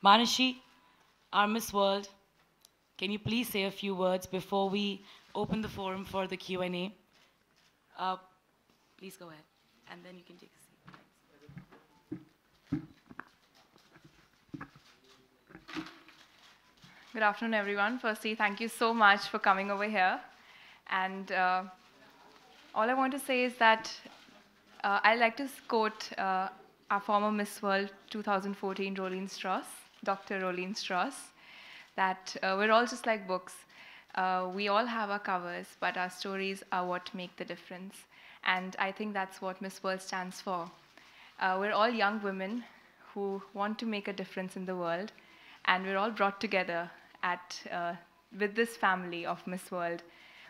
Manushi, our Miss World, can you please say a few words before we open the forum for the Q&A? Please go ahead, and then you can take a seat. Good afternoon, everyone. Firstly, thank you so much for coming over here. And all I want to say is that I'd like to quote our former Miss World 2014, Rolene Strauss, Dr. Rolene Strauss, that we're all just like books. We all have our covers, but our stories are what make the difference. And I think that's what Miss World stands for. We're all young women who want to make a difference in the world, and we're all brought together with this family of Miss World,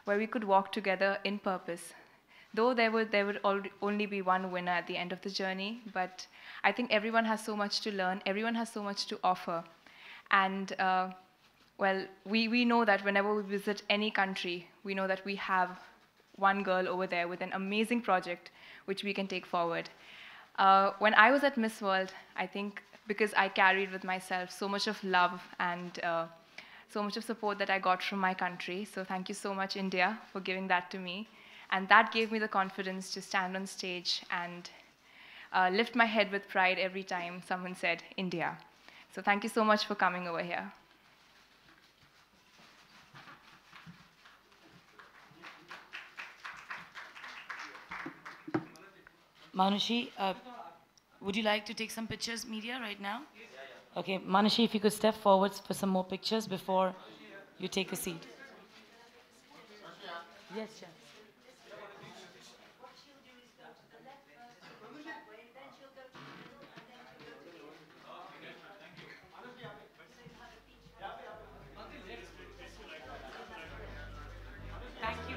where we could walk together in purpose. Though there would only be one winner at the end of the journey, but I think everyone has so much to learn, everyone has so much to offer. And well, we know that whenever we visit any country, we know that we have one girl over there with an amazing project which we can take forward. When I was at Miss World, I think because I carried with myself so much of love and so much of support that I got from my country. So thank you so much, India, for giving that to me. And that gave me the confidence to stand on stage and lift my head with pride every time someone said India. So thank you so much for coming over here. Manushi, would you like to take some pictures, media, right now? Okay, Manushi, if you could step forward for some more pictures before you take a seat. Yes, sure. Thank you.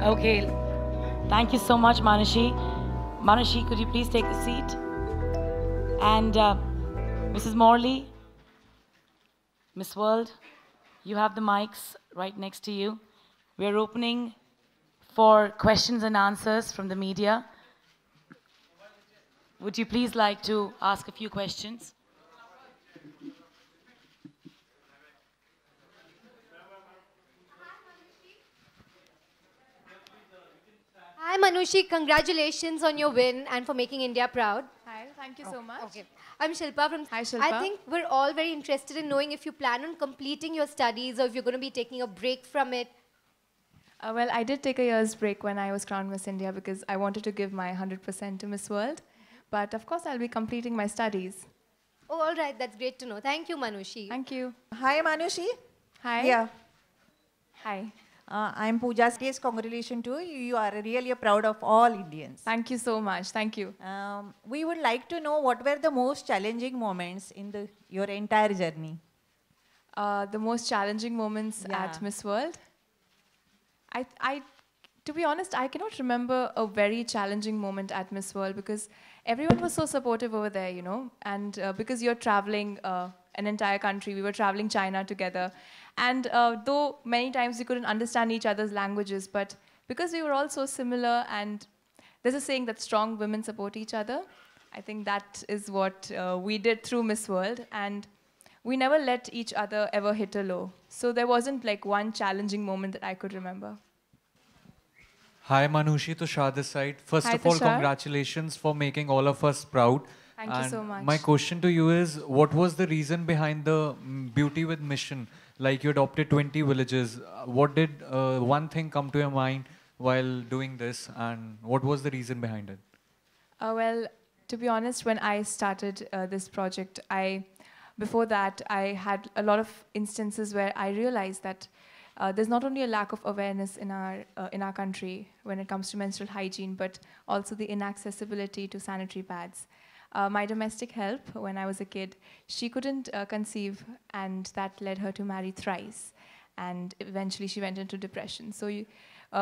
Okay, thank you so much, Manushi. Manushi, could you please take a seat? And Mrs. Morley, Miss World, you have the mics right next to you. We are opening for questions and answers from the media. Would you please like to ask a few questions? Hi Manushi, congratulations on your win and for making India proud. Hi, thank you so much. Okay. I'm Shilpa from... Hi, Shilpa. I think we're all very interested in knowing if you plan on completing your studies or if you're going to be taking a break from it. Well, I did take a year's break when I was crowned Miss India because I wanted to give my 100% to Miss World. But of course, I'll be completing my studies. Oh, all right. That's great to know. Thank you, Manushi. Thank you. Hi, Manushi. Hi. Yeah. Hi. I'm Pooja. Yes, congratulations to you. You are really proud of all Indians. Thank you so much. Thank you. We would like to know what were the most challenging moments in your entire journey? The most challenging moments at Miss World? To be honest, I cannot remember a very challenging moment at Miss World because everyone was so supportive over there, you know. And because you're traveling an entire country, we were traveling China together. And though many times we couldn't understand each other's languages, but because we were all so similar, and there's a saying that strong women support each other. I think that is what we did through Miss World, and we never let each other ever hit a low. So there wasn't like one challenging moment that I could remember. Hi Manushi, Tushar this side. First Hi, of all, Tushar. congratulations for making all of us proud. Thank you so much. My question to you is, what was the reason behind the Beauty with Mission? Like you adopted 20 villages. What did one thing come to your mind while doing this, and what was the reason behind it? Well, to be honest, when I started this project, before that, I had a lot of instances where I realized that there's not only a lack of awareness in our country when it comes to menstrual hygiene, but also the inaccessibility to sanitary pads. My domestic help, when I was a kid, she couldn't conceive, and that led her to marry thrice. And eventually she went into depression. So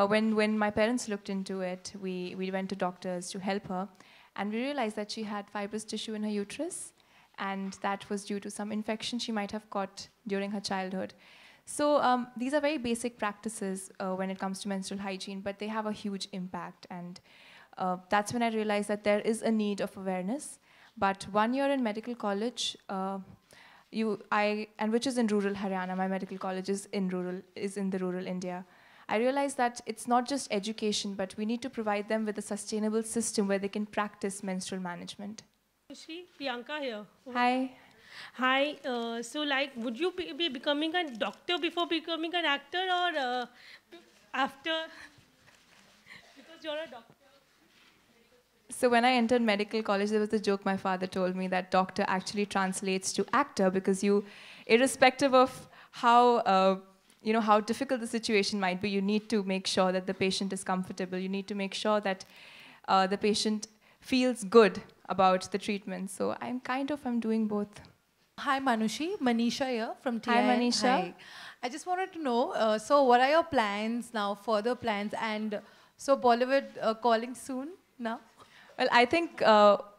when my parents looked into it, we went to doctors to help her, and we realized that she had fibrous tissue in her uterus, and that was due to some infection she might have caught during her childhood. So these are very basic practices when it comes to menstrual hygiene, but they have a huge impact. And that's when I realized that there is a need of awareness. But 1 year in medical college, and which is in rural Haryana, my medical college is in the rural India. I realized that it's not just education, but we need to provide them with a sustainable system where they can practice menstrual management. Priyanka here. Hi. Hi. So, like, would you be becoming a doctor before becoming an actor, or after? Because you're a doctor. So when I entered medical college, there was a joke my father told me that doctor actually translates to actor, because you, irrespective of how how difficult the situation might be, you need to make sure that the patient is comfortable. You need to make sure that the patient feels good about the treatment. So I'm doing both. Hi Manushi, Manisha here from TI. Hi Manisha. Hi. I just wanted to know, so what are your plans now, further plans, and so Bollywood calling soon now? Well, I think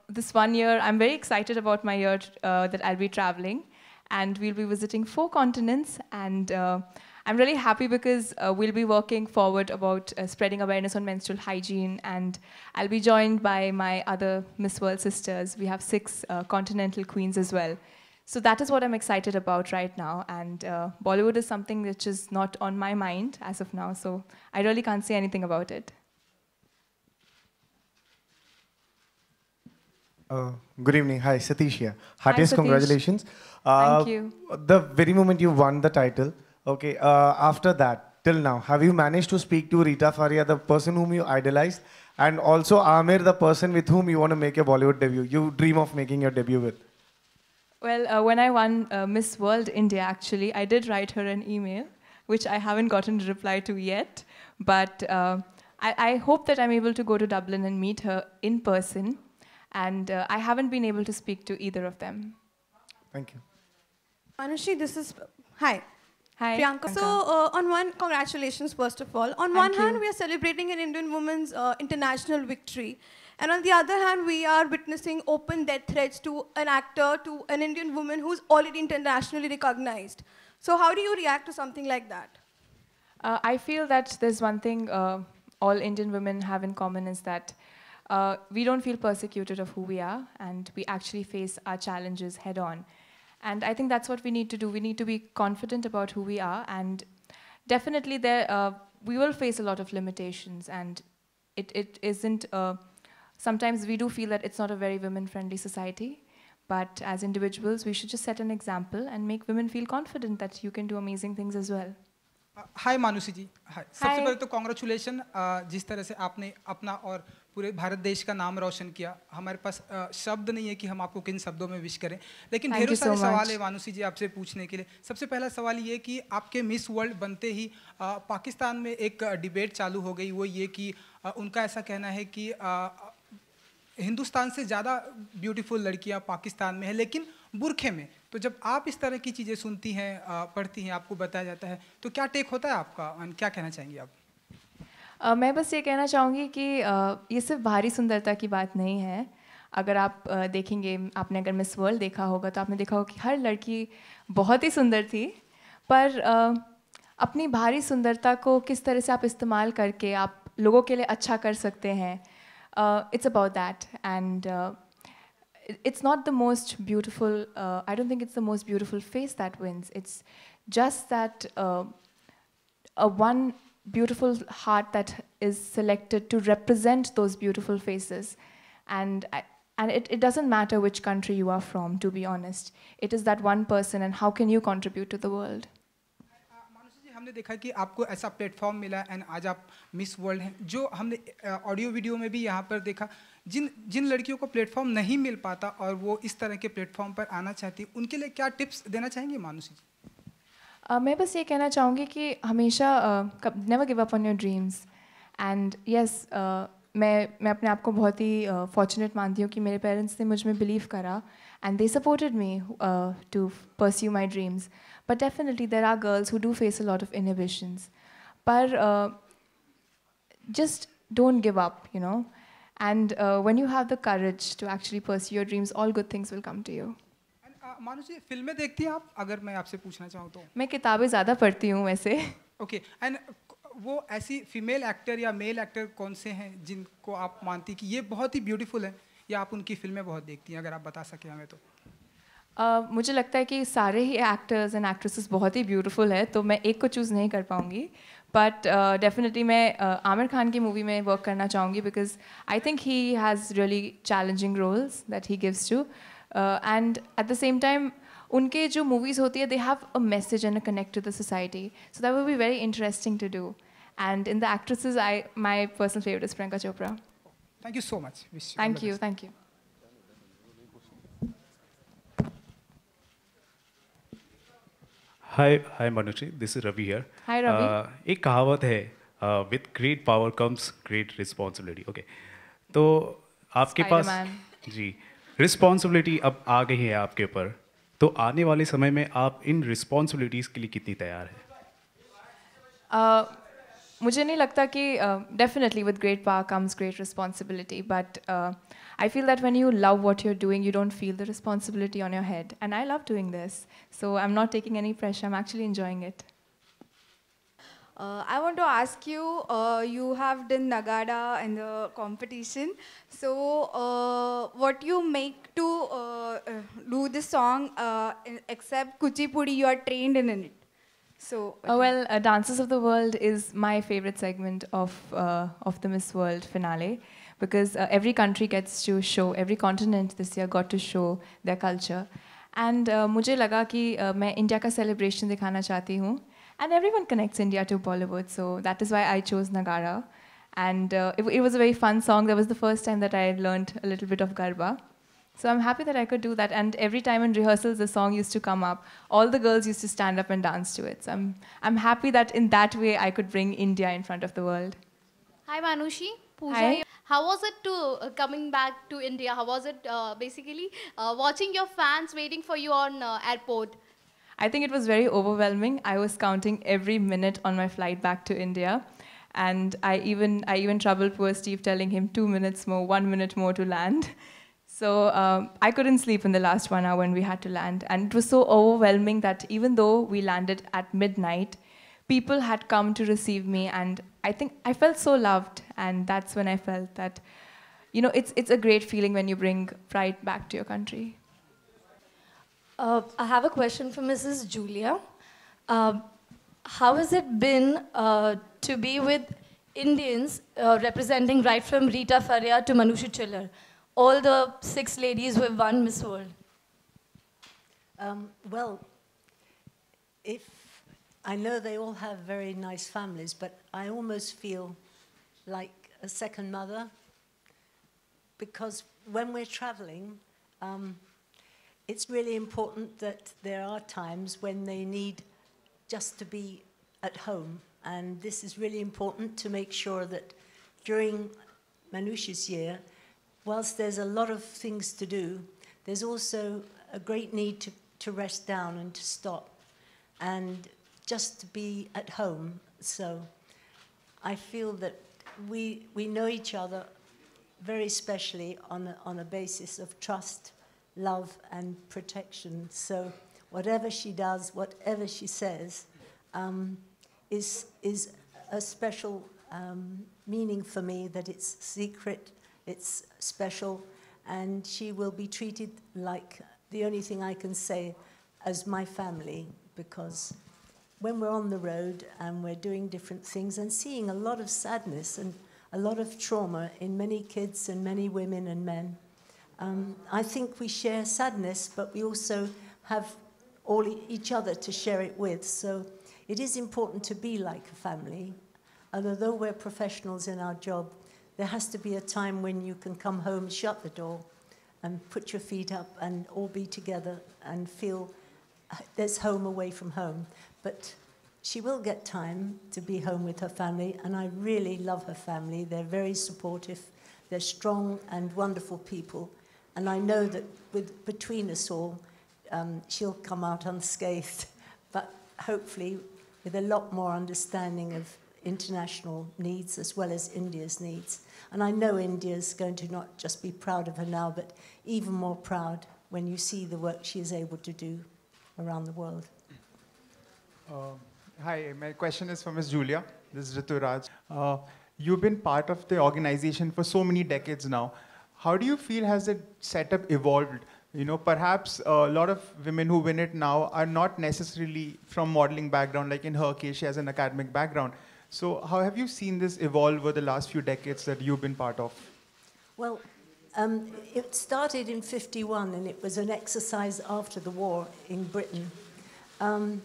this 1 year, I'm very excited about my year that I'll be traveling, and we'll be visiting 4 continents, and I'm really happy because we'll be working forward about spreading awareness on menstrual hygiene, and I'll be joined by my other Miss World sisters. We have 6 continental queens as well. So that is what I'm excited about right now, and Bollywood is something which is not on my mind as of now, so I really can't say anything about it. Good evening. Hi, Satish here. Heartiest Satish. Congratulations. Thank you. The very moment you won the title, okay, after that, till now, have you managed to speak to Rita Faria, the person whom you idolized, and also Amir, the person with whom you want to make your Bollywood debut, you dream of making your debut with? Well, when I won Miss World India, actually, I did write her an email, which I haven't gotten a reply to yet. But I hope that I'm able to go to Dublin and meet her in person. And I haven't been able to speak to either of them. Thank you. Manushi, this is... Hi. Hi. Priyanka. So, on one, congratulations, first of all. On one hand, we are celebrating an Indian woman's international victory. And on the other hand, we are witnessing open death threats to an actor, to an Indian woman who's already internationally recognized. So how do you react to something like that? I feel that there's one thing all Indian women have in common is that we don't feel persecuted of who we are, and we actually face our challenges head on. And I think that's what we need to do. We need to be confident about who we are, and definitely we will face a lot of limitations, and it isn't... sometimes we do feel that it's not a very women-friendly society, but as individuals, we should just set an example and make women feel confident that you can do amazing things as well. हाय मानुषी जी. हाय. सबसे पहले तो congratulation, जिस तरह से आपने अपना और पूरे भारत देश का नाम रोशन किया. हमारे पास शब्द नहीं है कि हम आपको किन शब्दों में विश करें, लेकिन ढेरों सारे सवाल है मानुषी जी आपसे पूछने के लिए. सबसे पहला सवाल ये कि आपके मिस वर्ल्ड बनते ही पाकिस्तान में एक डिबेट चालू हो गई. वो ये कि उनका ऐसा कहना है कि हिंदुस्तान से ज़्यादा ब्यूटीफुल लड़कियां पाकिस्तान में हैं, लेकिन बुरखे में. तो जब आप इस तरह की चीज़ें सुनती हैं, पढ़ती हैं, आपको बताया जाता है, तो क्या टेक होता है आपका, क्या कहना चाहेंगी आप? मैं बस ये कहना चाहूँगी कि ये सिर्फ बाहरी सुंदरता की बात नहीं है. अगर आप देखेंगे, आपने अगर मिस वर्ल्ड देखा होगा तो आपने देखा होगा कि हर लड़की बहुत ही सुंदर थी, पर अपनी बाहरी सुंदरता को किस तरह से आप इस्तेमाल करके आप लोगों के लिए अच्छा कर सकते हैं, it's about that. And it's not the most beautiful, I don't think it's the most beautiful face that wins. It's just that one beautiful heart that is selected to represent those beautiful faces. And it doesn't matter which country you are from, to be honest. It is that one person, and how can you contribute to the world? मानुषी जी, हमने देखा कि आपको ऐसा platform मिला and आज आप miss world हैं, जो हमने ऑडियो वीडियो में भी यहाँ पर देखा। जिन लड़कियों को प्लेटफॉर्म नहीं मिल पाता और वो इस तरह के प्लेटफॉर्म पर आना चाहती, उनके लिए क्या टिप्स देना चाहेंगे मानुषी जी? मैं बस ये कहना चाहूँगी कि हमेशा never give up on your dreams. And yes, मैं अपने आप को बहुत ही फॉर्चुनेट मानती हूँ कि मेरे पेरेंट्स ने मुझ में बिलीव करा and they supported me to pursue my dreams. But definitely there are girls who do face a lot of inhibitions, पर just don't give up, you know. And when you have the courage to actually pursue your dreams, all good things will come to you. मानुषी, फिल्में देखती हैं आप, अगर मैं आपसे पूछना चाहूँ तो? मैं किताबें ज़्यादा पढ़ती हूँ वैसे। ओके, एंड वो ऐसी फीमेल एक्टर या मेल एक्टर कौन से हैं जिनको आप मानती कि ये बहुत ही ब्यूटीफुल है, या आप उनकी फिल्में बहुत देखती हैं, अगर आप बता सकें हमें तो? मुझे लगता है कि सारे ही एक्टर्स एंड एक्ट्रेसेस बहुत ही ब्यूटीफुल है, तो मैं एक को चूज़ नहीं कर पाऊँगी। बट डेफिनेटली मैं आमिर खान की मूवी में वर्क करना चाहूँगी, because I think he has really challenging roles that he gives to, and at the same time उनके जो मूवीज़ होती है they have a message and a connect to the society, so that will be very interesting to do. And in the actresses my personal favourite is Priyanka Chopra. Thank you so much. Thank you, thank you. Hi Manushi, this is Ravi here. Hi Ravi. एक कहावत है, with great power comes great responsibility. Okay, तो आपके पास जी responsibility अब आ गई है आपके ऊपर, तो आने वाले समय में आप इन रिस्पॉन्सिबिलिटीज़ के लिए कितनी तैयार हैं? मुझे नहीं लगता कि definitely with great power comes great responsibility, but I feel that when you love what you're doing, you don't feel the responsibility on your head. And I love doing this. So I'm not taking any pressure. I'm actually enjoying it. I want to ask you, you have done Nagada in the competition. So what you make to do this song, except Kuchipudi, you are trained in it. So well, Dances of the World is my favorite segment of the Miss World finale. Because every country gets to show, every continent this year got to show their culture. And मुझे लगा कि मैं India का celebration दिखाना चाहती हूँ. And everyone connects India to Bollywood, so that is why I chose Nagara. And it was a very fun song. That was the first time that I learned a little bit of Garba. So I'm happy that I could do that. And every time in rehearsals the song used to come up, all the girls used to stand up and dance to it. So I'm happy that in that way I could bring India in front of the world. Hi Manushi. Pooja. Hi. How was it to coming back to India? How was it basically watching your fans waiting for you on airport? I think it was very overwhelming. I was counting every minute on my flight back to India. And I even troubled poor Steve, telling him 2 minutes more, 1 minute more to land. So I couldn't sleep in the last 1 hour when we had to land. And it was so overwhelming that even though we landed at midnight, people had come to receive me, and I think I felt so loved, and that's when I felt that, you know, it's a great feeling when you bring pride back to your country. I have a question for Mrs. Julia. How has it been to be with Indians representing right from Rita Faria to Manushi Chhillar, all the 6 ladies who have won Miss World? Well, I know they all have very nice families, but I almost feel like a second mother, because when we're traveling, it's really important that there are times when they need just to be at home. And this is really important to make sure that during Manushi's year, whilst there's a lot of things to do, there's also a great need to rest down and to stop. And just to be at home. So I feel that we know each other very specially on a basis of trust, love and protection. So whatever she does, whatever she says, is a special meaning for me, that it's secret, it's special, and she will be treated like the only thing I can say as my family, because when we're on the road and we're doing different things and seeing a lot of sadness and a lot of trauma in many kids and many women and men, I think we share sadness, but we also have each other to share it with. So it is important to be like a family. And although we're professionals in our job, there has to be a time when you can come home, shut the door, and put your feet up and all be together and feel there's home away from home. But she will get time to be home with her family, and I really love her family. They're very supportive. They're strong and wonderful people. And I know that between us all, she'll come out unscathed, but hopefully with a lot more understanding of international needs as well as India's needs. And I know India's going to not just be proud of her now, but even more proud when you see the work she is able to do around the world. Hi, my question is for Ms. Julia. This is Rituraj. You've been part of the organization for so many decades now. How do you feel has the setup evolved? You know, perhaps a lot of women who win it now are not necessarily from modeling background, like in her case, she has an academic background. So how have you seen this evolve over the last few decades that you've been part of? Well, it started in '51, and it was an exercise after the war in Britain. And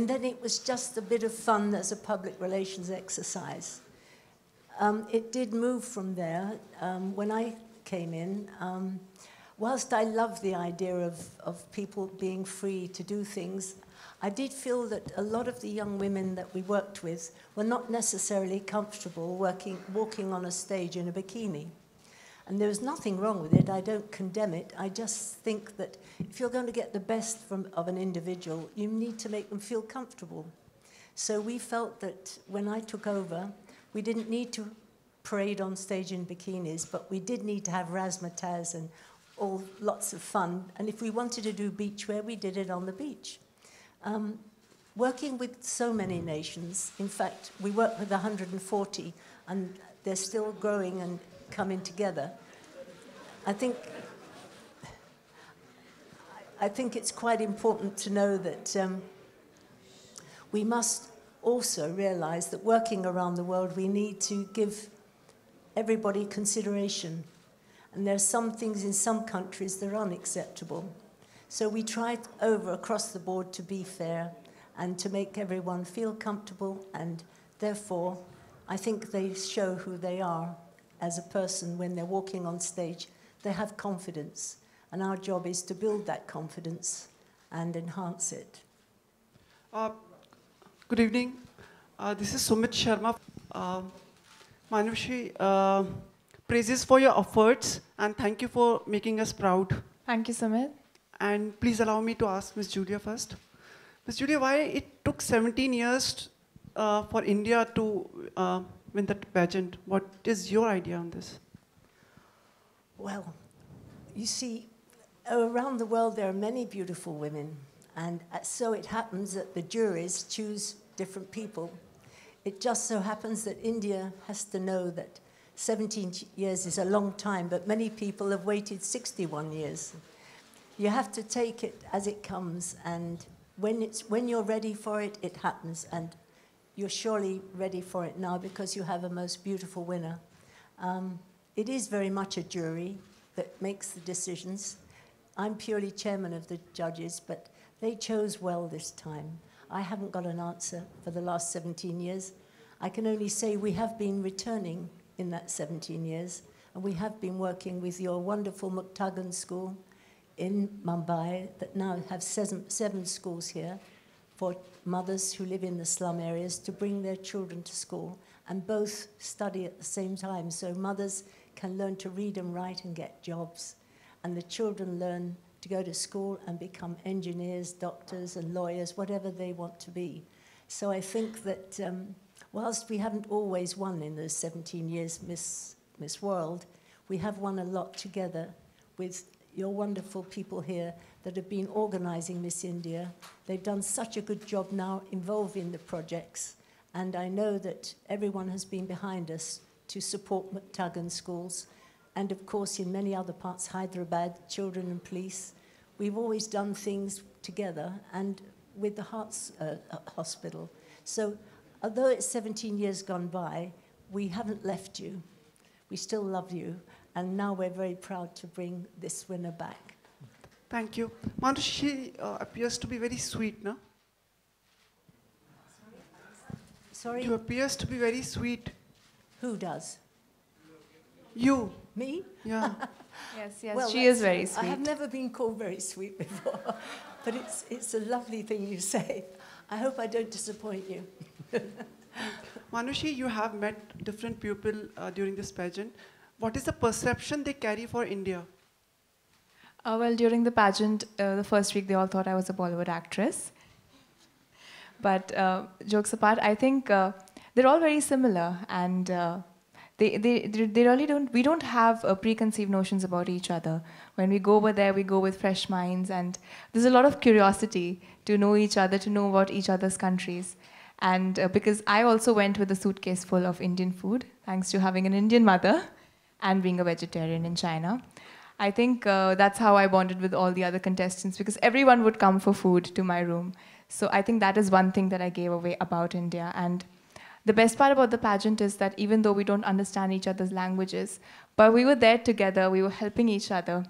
then it was just a bit of fun as a public relations exercise. It did move from there when I came in. Whilst I love the idea of people being free to do things, I did feel that a lot of the young women that we worked with were not necessarily comfortable walking on a stage in a bikini. And there was nothing wrong with it. I don't condemn it. I just think that if you're going to get the best of an individual, you need to make them feel comfortable. So we felt that when I took over, we didn't need to parade on stage in bikinis, but we did need to have razzmatazz and lots of fun. And if we wanted to do beachwear, we did it on the beach. Working with so many nations, in fact, we work with 140, and they're still growing and coming together. I think it's quite important to know that we must also realize that working around the world, we need to give everybody consideration. And there are some things in some countries that are unacceptable. So we try across the board to be fair and to make everyone feel comfortable, and therefore I think they show who they are as a person when they're walking on stage. They have confidence, and our job is to build that confidence and enhance it. Good evening. This is Sumit Sharma. Manushi, praises for your efforts, and thank you for making us proud. Thank you, Sumit. And please allow me to ask Ms. Julia first. Ms. Julia, why it took 17 years for India to win that pageant? What is your idea on this? Well, you see, around the world there are many beautiful women, and so it happens that the juries choose different people. It just so happens that India has to know that 17 years is a long time, but many people have waited 61 years. You have to take it as it comes, and when you're ready for it, it happens, and you're surely ready for it now because you have a most beautiful winner. It is very much a jury that makes the decisions. I'm purely chairman of the judges, but they chose well this time. I haven't got an answer for the last 17 years. I can only say we have been returning in that 17 years, and we have been working with your wonderful Muktagan school in Mumbai that now have seven schools here for mothers who live in the slum areas to bring their children to school, and both study at the same time, so mothers can learn to read and write and get jobs, and the children learn to go to school and become engineers, doctors and lawyers, whatever they want to be. So I think that whilst we haven't always won in those 17 years Miss World, we have won a lot together with your wonderful people here that have been organizing Miss India. They've done such a good job now involving the projects, and I know that everyone has been behind us to support Muktagan schools, and of course in many other parts, Hyderabad, children and police, we've always done things together and with the Hearts Hospital. So although it's 17 years gone by, we haven't left you. We still love you, and now we're very proud to bring this winner back. Thank you. Manushi appears to be very sweet, no? Sorry? You appears to be very sweet. Who does? You. Me? Yeah. Yes, Well, she is very sweet. I have never been called very sweet before, but it's a lovely thing you say. I hope I don't disappoint you. Manushi, you have met different people during this pageant. What is the perception they carry for India? Well, during the pageant, the first week, they all thought I was a Bollywood actress. But jokes apart, I think they're all very similar, and they really don't. We don't have preconceived notions about each other. When we go over there, we go with fresh minds, and there's a lot of curiosity to know each other, to know about each other's countries. And because I also went with a suitcase full of Indian food, thanks to having an Indian mother and being a vegetarian in China. I think that's how I bonded with all the other contestants, because everyone would come for food to my room. So I think that is one thing that I gave away about India. And the best part about the pageant is that even though we don't understand each other's languages, but we were there together, we were helping each other.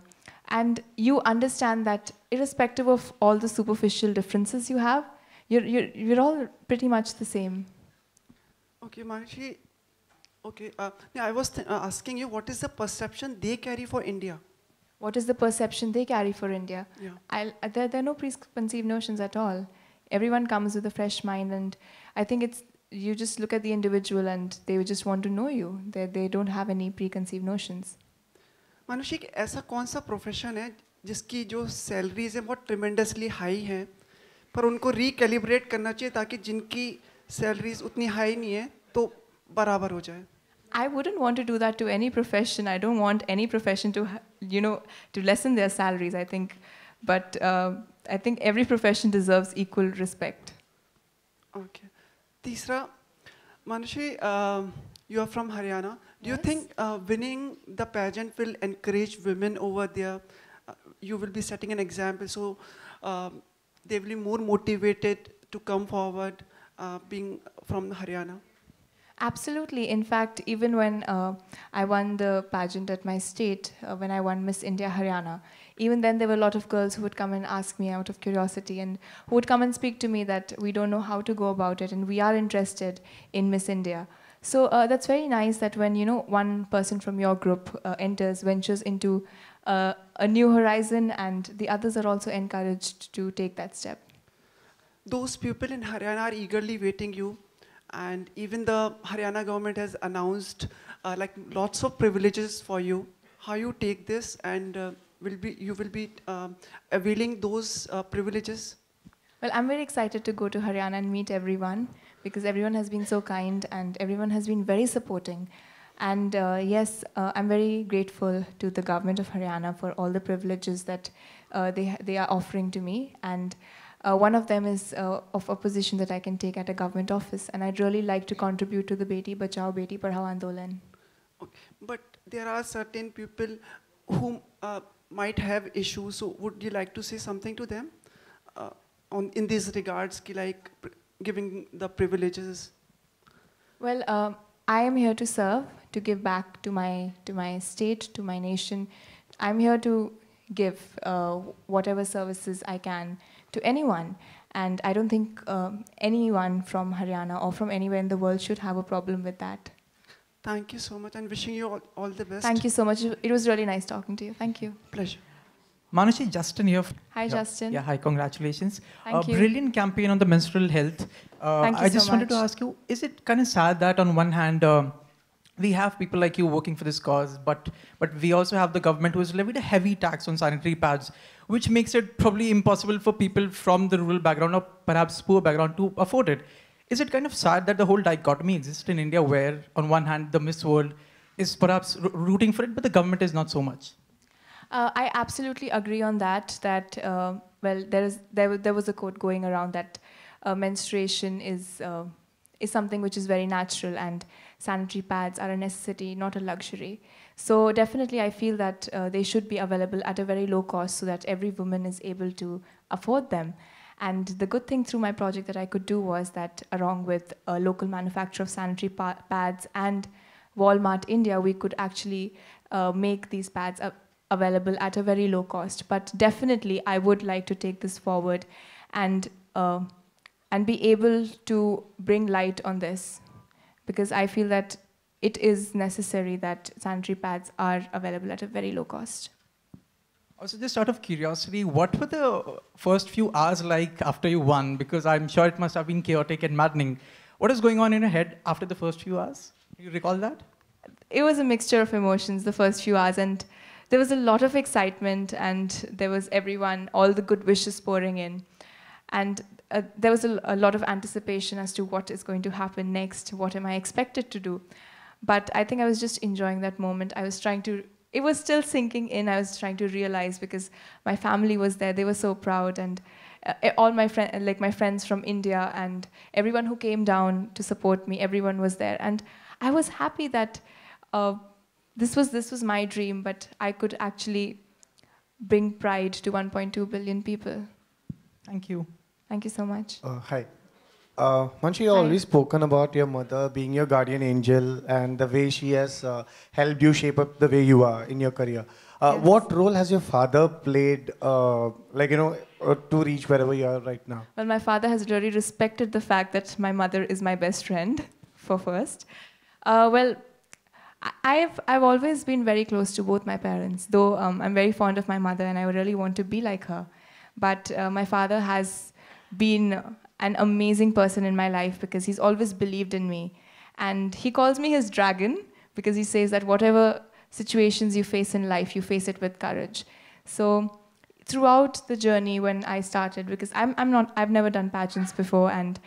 And you understand that irrespective of all the superficial differences you have, you're all pretty much the same. Okay, Manushi. Okay, I was asking you, what is the perception they carry for India? What is the perception they carry for India? Yeah. There are no preconceived notions at all. Everyone comes with a fresh mind, and I think you just look at the individual and they just want to know you. They don't have any preconceived notions. Manushi, ऐसा कौन सा profession है जिसकी जो salaries है बहुत tremendously high हैं, पर उनको रिकैलिब्रेट करना चाहिए ताकि जिनकी सैलरीज उतनी हाई नहीं है तो बराबर हो जाए? I wouldn't want to do that to any profession. I don't want any profession to, to lessen their salaries, I think. But I think every profession deserves equal respect. Okay. Tisra, Manushi, you are from Haryana. Do you think winning the pageant will encourage women over there? You will be setting an example, so they will be more motivated to come forward being from Haryana? Absolutely. In fact, even when I won the pageant at my state, when I won Miss India Haryana, even then there were a lot of girls who would come and ask me out of curiosity, and who would come and speak to me that we don't know how to go about it and we are interested in Miss India. So that's very nice that when one person from your group ventures into a new horizon, and the others are also encouraged to take that step. Those people in Haryana are eagerly waiting you. And even the Haryana government has announced like lots of privileges for you. How you take this, and you will be availing those privileges? Well, I'm very excited to go to Haryana and meet everyone, because everyone has been so kind and everyone has been very supporting. And yes, I'm very grateful to the government of Haryana for all the privileges that they are offering to me. And one of them is of a position that I can take at a government office, and I'd really like to contribute to the Beti Bachao, Beti Padhao Andolan. Okay. But there are certain people who might have issues, so would you like to say something to them in these regards, like giving the privileges? Well, I am here to serve, to give back to my state, to my nation. I'm here to give whatever services I can to anyone. And I don't think anyone from Haryana or from anywhere in the world should have a problem with that. Thank you so much, and wishing you all the best. Thank you so much. It was really nice talking to you. Thank you. Pleasure. Manushi, Justin here. Hi, Justin. Yeah, hi, congratulations. Thank you. Brilliant campaign on the menstrual health. Thank you I just so wanted to much. ask you, is it kind of sad that on one hand, we have people like you working for this cause, but we also have the government who has levied a heavy tax on sanitary pads, which makes it probably impossible for people from the rural background or perhaps poor background to afford it. Is it kind of sad that the whole dichotomy exists in India, where on one hand the Miss World is perhaps rooting for it, but the government is not so much? I absolutely agree on that. Well, there was a quote going around that menstruation is something which is very natural, and sanitary pads are a necessity, not a luxury. So definitely I feel that they should be available at a very low cost so that every woman is able to afford them. And the good thing through my project that I could do was that along with a local manufacturer of sanitary pads and Walmart India, we could actually make these pads available at a very low cost. But definitely I would like to take this forward and be able to bring light on this, because I feel that it is necessary that sanitary pads are available at a very low cost. Also, just out of curiosity, what were the first few hours like after you won? Because I'm sure it must have been chaotic and maddening. What is going on in your head after the first few hours? Do you recall that? It was a mixture of emotions the first few hours, and there was a lot of excitement, and there was everyone, all the good wishes pouring in. And there was a lot of anticipation as to what is going to happen next, what am I expected to do. But I think I was just enjoying that moment. It was still sinking in. I was trying to realize, because my family was there, they were so proud, and all my friends from India and everyone who came down to support me, everyone was there. And I was happy that this was my dream, but I could actually bring pride to 1.2 billion people. Thank you. Thank you so much. Hi. Manushi, you always spoken about your mother being your guardian angel and the way she has helped you shape up the way you are in your career. Yes. What role has your father played, to reach wherever you are right now? Well, my father has really respected the fact that my mother is my best friend, for first. I've always been very close to both my parents, though I'm very fond of my mother and I really want to be like her. But my father has been an amazing person in my life because he's always believed in me. And he calls me his dragon because he says that whatever situations you face in life, you face it with courage. So throughout the journey when I started, because I've never done pageants before, and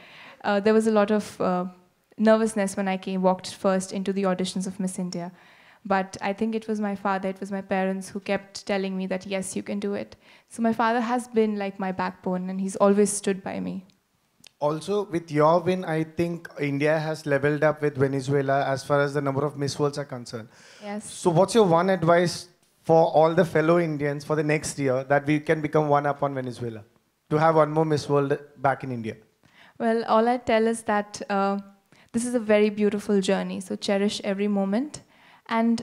there was a lot of nervousness when I walked first into the auditions of Miss India. But I think it was my father, it was my parents who kept telling me that yes, you can do it. So my father has been like my backbone and he's always stood by me. Also, with your win, I think India has leveled up with Venezuela as far as the number of Miss Worlds are concerned. Yes. So what's your one advice for all the fellow Indians for the next year that we can become one up on Venezuela? To have one more Miss World back in India? Well, all I tell is that this is a very beautiful journey. So cherish every moment and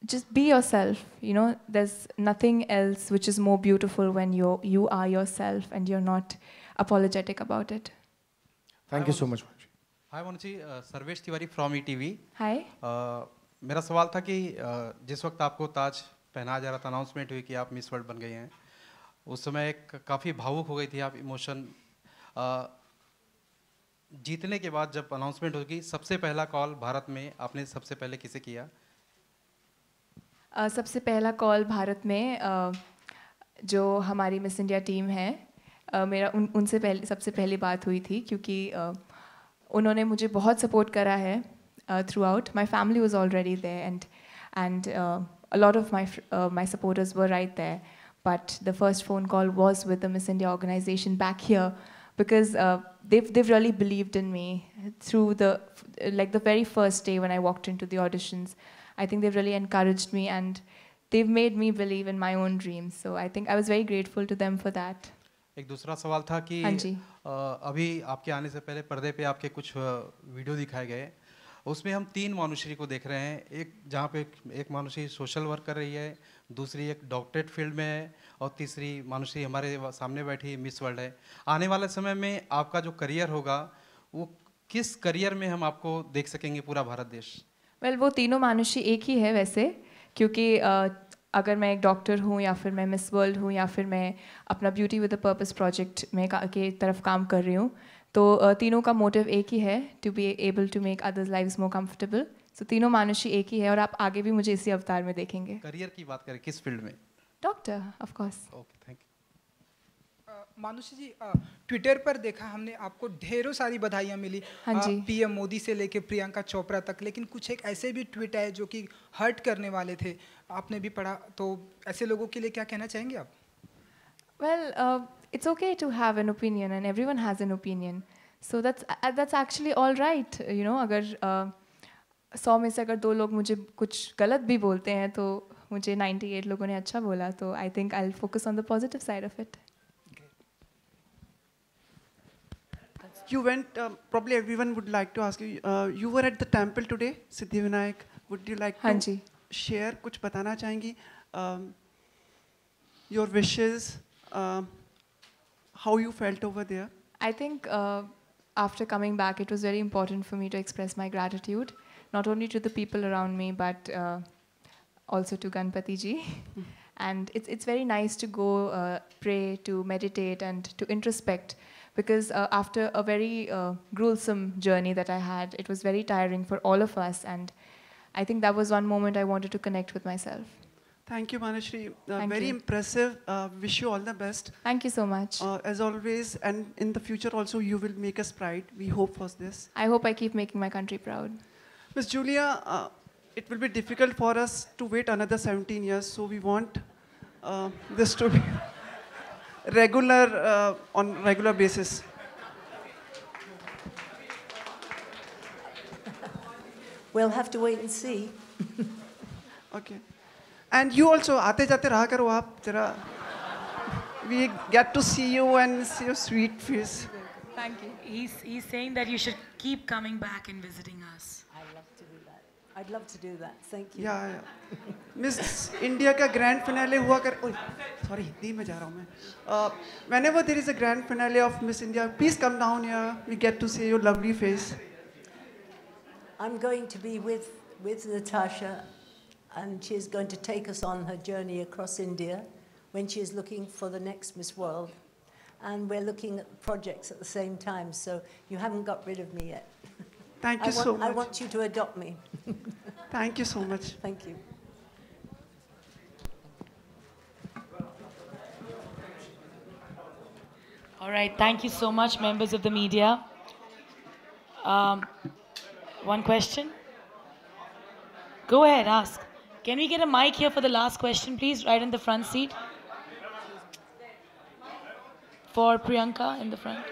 just be yourself. You know, there's nothing else which is more beautiful when you are yourself and you're not apologetic about it. Thank you so much. Hi Manushi, Sarvesh Tiwari from ETV. Hi. मेरा सवाल था कि जिस वक्त आपको ताज पहनाया जा रहा था, अनाउंसमेंट हुई कि आप मिस वर्ल्ड बन गई हैं, उस समय काफ़ी भावुक हो गई थी आप, इमोशन जीतने के बाद जब अनाउंसमेंट होगी, सबसे पहला कॉल भारत में आपने सबसे पहले किसे किया? सबसे पहला कॉल भारत में जो हमारी मिस इंडिया टीम है, मेरा उनसे सबसे पहली बात हुई थी, क्योंकि उन्होंने मुझे बहुत सपोर्ट करा है throughout. My family was already there and a lot of my supporters were right there. But the first phone call was with the Miss India organization back here, because they've really believed in me through the very first day when I walked into the auditions. I think they've really encouraged me and they've made me believe in my own dreams. So I think I was very grateful to them for that. एक दूसरा सवाल था कि अभी आपके आने से पहले पर्दे पे आपके कुछ वीडियो दिखाए गए, उसमें हम 3 मानुषी को देख रहे हैं. एक जहाँ पे एक मानुषी सोशल वर्क कर रही है, दूसरी एक डॉक्टरेट फील्ड में है और तीसरी मानुषी हमारे सामने बैठी मिस वर्ल्ड है. आने वाले समय में आपका जो करियर होगा, वो किस करियर में हम आपको देख सकेंगे पूरा भारत देश? Well, वो तीनों मानुषी एक ही है वैसे, क्योंकि अगर मैं एक डॉक्टर हूँ या फिर मैं मिस वर्ल्ड हूँ या फिर मैं अपना beauty with a purpose project में के तरफ काम कर रही हूँ, तो तीनों का मोटिव एक ही है, to be able to make others lives more comfortable. So तीनों मानुषी एक ही है और आप आगे भी मुझे इसी अवतार में देखेंगे. करियर की बात करें, किस फील्ड में? Doctor, of course. Okay, thank you. Manushi ji, Twitter पर देखा हमने आपको ढेरों सारी बधाइयाँ मिली, पीएम मोदी से लेके प्रियंका चोपड़ा तक, लेकिन कुछ एक ऐसे भी ट्वीट आए जो कि हर्ट करने वाले थे, आपने भी पढ़ा, तो ऐसे लोगों के लिए क्या कहना चाहेंगे आप? Well, it's okay to have an opinion and everyone has an opinion. So that's actually all right. You know, अगर 100 में से अगर 2 लोग मुझे कुछ गलत भी बोलते हैं तो मुझे 98 लोगों ने अच्छा बोला, तो I think I'll focus on the positive side of it. You went, probably everyone would like to ask you, you were at the temple today, Siddhivinayak. Would you like हाँ to जी. share, कुछ बताना चाहेंगी? Your wishes, how you felt over there? I think after coming back, it was very important for me to express my gratitude, not only to the people around me, but also to Ganpati ji. And it's very nice to go pray, to meditate, and to introspect, because after a very gruesome journey that I had, it was very tiring for all of us, and I think that was one moment I wanted to connect with myself. Thank you, Manushi. Thank Very you. impressive. Wish you all the best. Thank you so much. As always, and in the future also, you will make us proud. We hope for this. I hope I keep making my country proud. Ms. Julia, it will be difficult for us to wait another 17 years, so we want this to be regular, on regular basis. We'll have to wait and see. Okay. And you also, आते जाते रहा करो आप जरा. We get to see you and see your sweet face. Thank you. He's saying that you should keep coming back and visiting us. I'd love to do that. I'd love to do that. Thank you. Yeah. Miss India का grand finale हुआ कर. Oh, sorry, दी में जा रहा हूँ मैं. Whenever there is a grand finale of Miss India, please come down here. We get to see your lovely face. I'm going to be with Natasha, and she is going to take us on her journey across India when she is looking for the next Miss World. And we're looking at projects at the same time, so you haven't got rid of me yet. Thank you so much. I want you to adopt me. Thank you so much. Thank you. All right, thank you so much, members of the media. One question? Go ahead, ask. Can we get a mic here for the last question, please? Right in the front seat. For Priyanka in the front.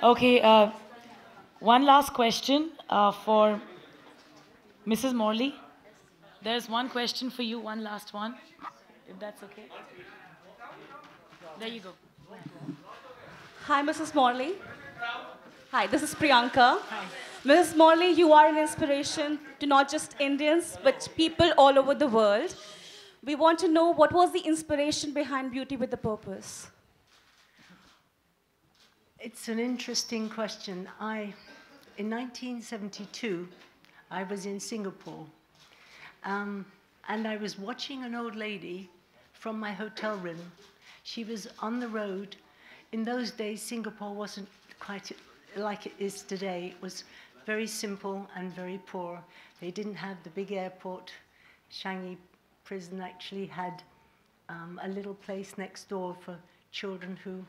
Okay, one last question for Mrs. Morley. There's one question for you, one last one, if that's okay. There you go. Hi, Mrs. Morley. Hi, this is Priyanka. Hi. Mrs. Morley, you are an inspiration to not just Indians, but people all over the world. We want to know what was the inspiration behind Beauty with a Purpose? It's an interesting question. In 1972, I was in Singapore, and I was watching an old lady from my hotel room. She was on the road. In those days, Singapore wasn't quite like it is today. It was very simple and very poor. They didn't have the big airport. Changi prison actually had a little place next door for children who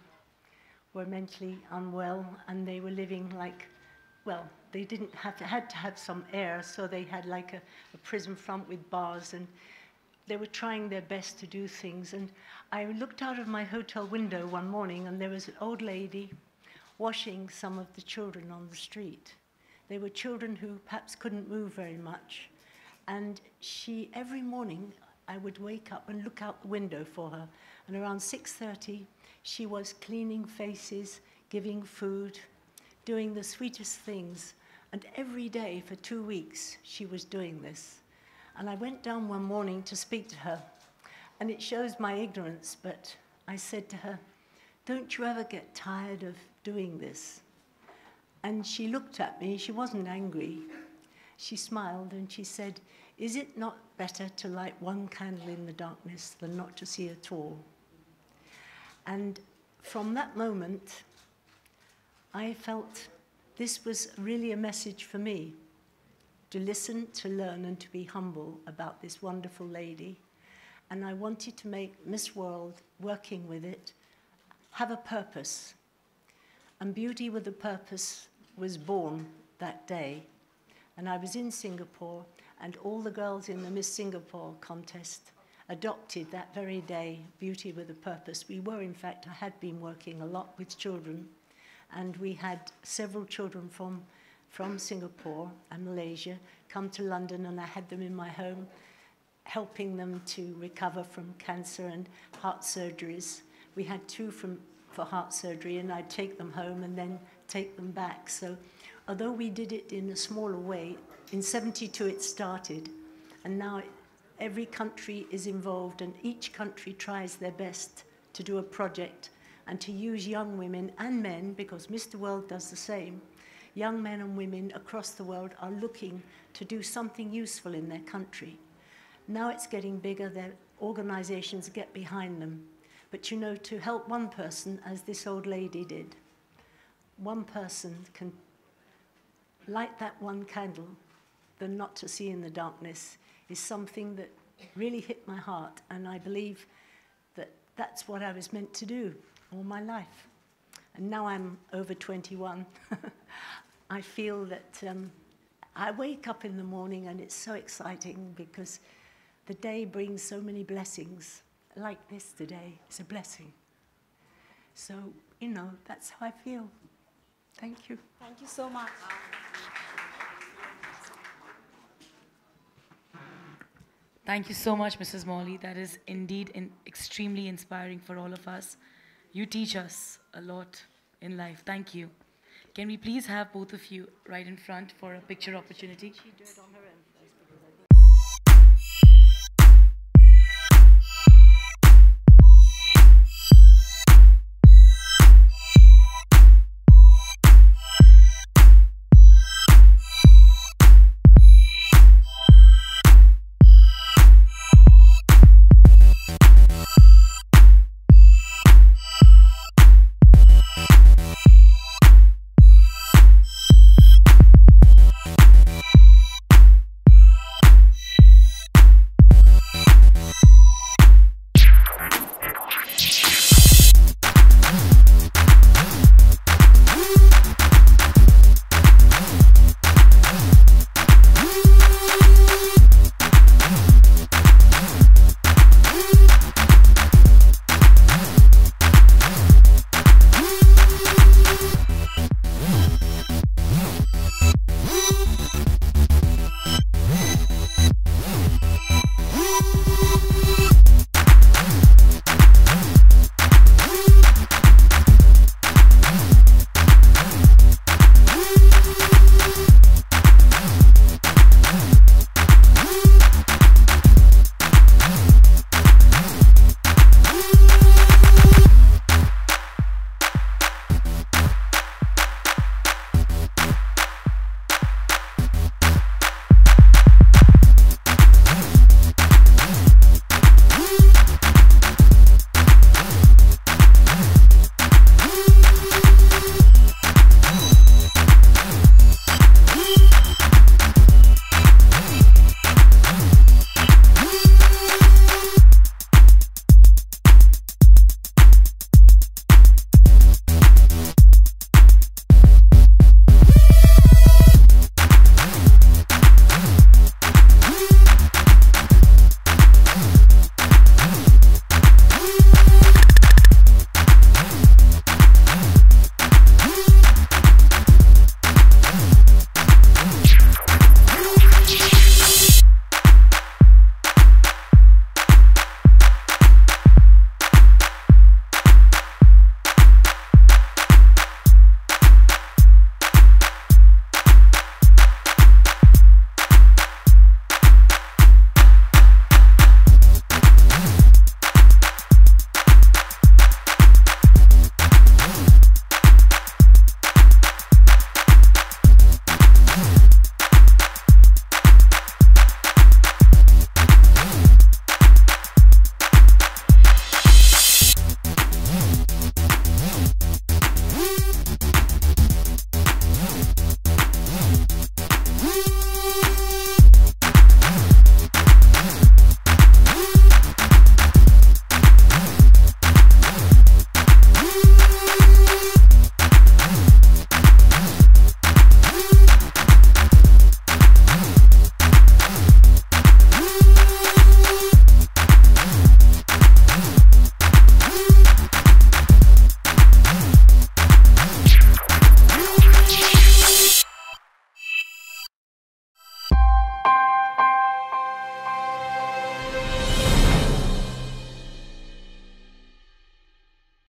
were mentally unwell, and they were living like, well, they didn't have to, had to have some air, so they had like a prison front with bars, and they were trying their best to do things. And I looked out of my hotel window one morning, and there was an old lady washing some of the children on the street. They were children who perhaps couldn't move very much. And every morning, I would wake up and look out the window for her. And around 6:30, she was cleaning faces, giving food, doing the sweetest things. And every day for 2 weeks, she was doing this. And I went down one morning to speak to her. And it shows my ignorance, but I said to her, "Don't you ever get tired of doing this?" And she looked at me. She wasn't angry. She smiled and she said, "Is it not better to light one candle in the darkness than not to see at all?" And from that moment, I felt this was really a message for me, to listen, to learn, and to be humble about this wonderful lady. And I wanted to make Miss World, working with it, have a purpose. And Beauty with a Purpose was born that day. And I was in Singapore, and all the girls in the Miss Singapore contest adopted that very day Beauty with a Purpose. We were, in fact, I had been working a lot with children, and we had several children from Singapore and Malaysia come to London, and I had them in my home, helping them to recover from cancer and heart surgeries. We had 2 for heart surgery, and I'd take them home and then take them back. So although we did it in a smaller way, in 72 it started, and now every country is involved, and each country tries their best to do a project and to use young women and men, because Mr. World does the same. Young men and women across the world are looking to do something useful in their country. Now it's getting bigger, their organizations get behind them. But you know, to help one person, as this old lady did, one person can light that one candle, than not to see in the darkness, is something that really hit my heart. And I believe that that's what I was meant to do all my life. And now I'm over 21. I feel that I wake up in the morning and it's so exciting because the day brings so many blessings. Like this today is a blessing. So, you know, that's how I feel. Thank you. Thank you so much. Thank you so much, Mrs. Morley. That is indeed extremely inspiring for all of us. You teach us a lot in life. Thank you. Can we please have both of you right in front for a picture opportunity? She do it on her own.